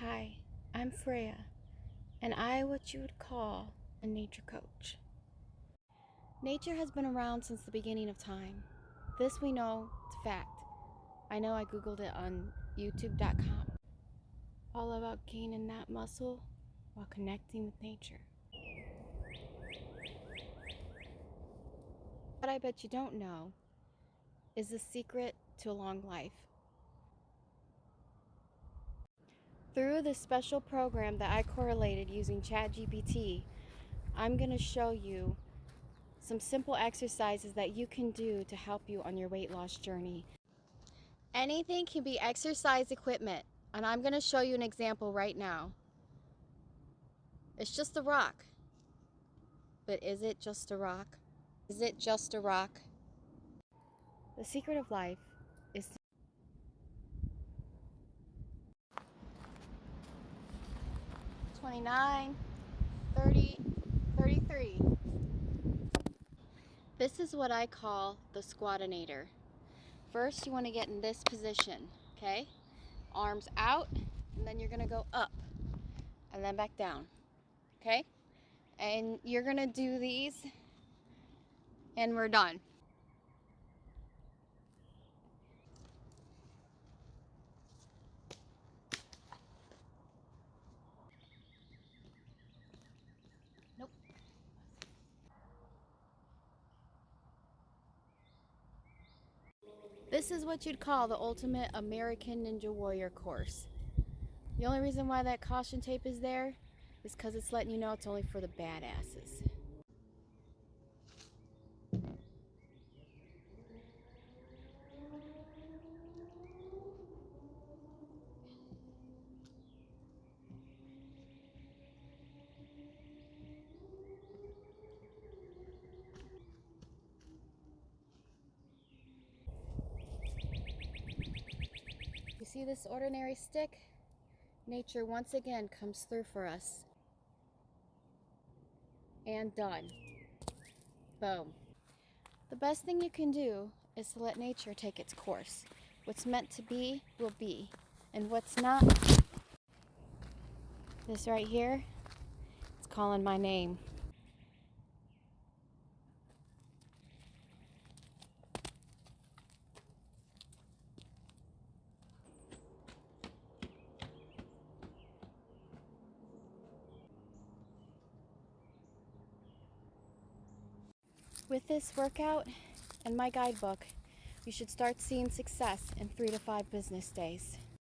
Hi, I'm Freya, and what you would call a nature coach. Nature has been around since the beginning of time. This we know, it's fact. I know I googled it on youtube.com. All about gaining that muscle while connecting with nature. What I bet you don't know is the secret to a long life. Through this special program that I correlated using ChatGPT, I'm going to show you some simple exercises that you can do to help you on your weight loss journey. Anything can be exercise equipment, and I'm going to show you an example right now. It's just a rock. But is it just a rock? Is it just a rock? The secret of life is 29, 30, 33. This is what I call the squatinator. First, you want to get in this position, okay? Arms out, and then you're going to go up, and then back down, okay? And you're going to do these, and we're done. Nope. This is what you'd call the ultimate American Ninja Warrior course. The only reason why that caution tape is there is because it's letting you know it's only for the badasses. You see this ordinary stick? Nature once again comes through for us. And done. Boom. The best thing you can do is to let nature take its course. What's meant to be will be, and what's not, this right here, it's calling my name. With this workout and my guidebook, you should start seeing success in 3 to 5 business days.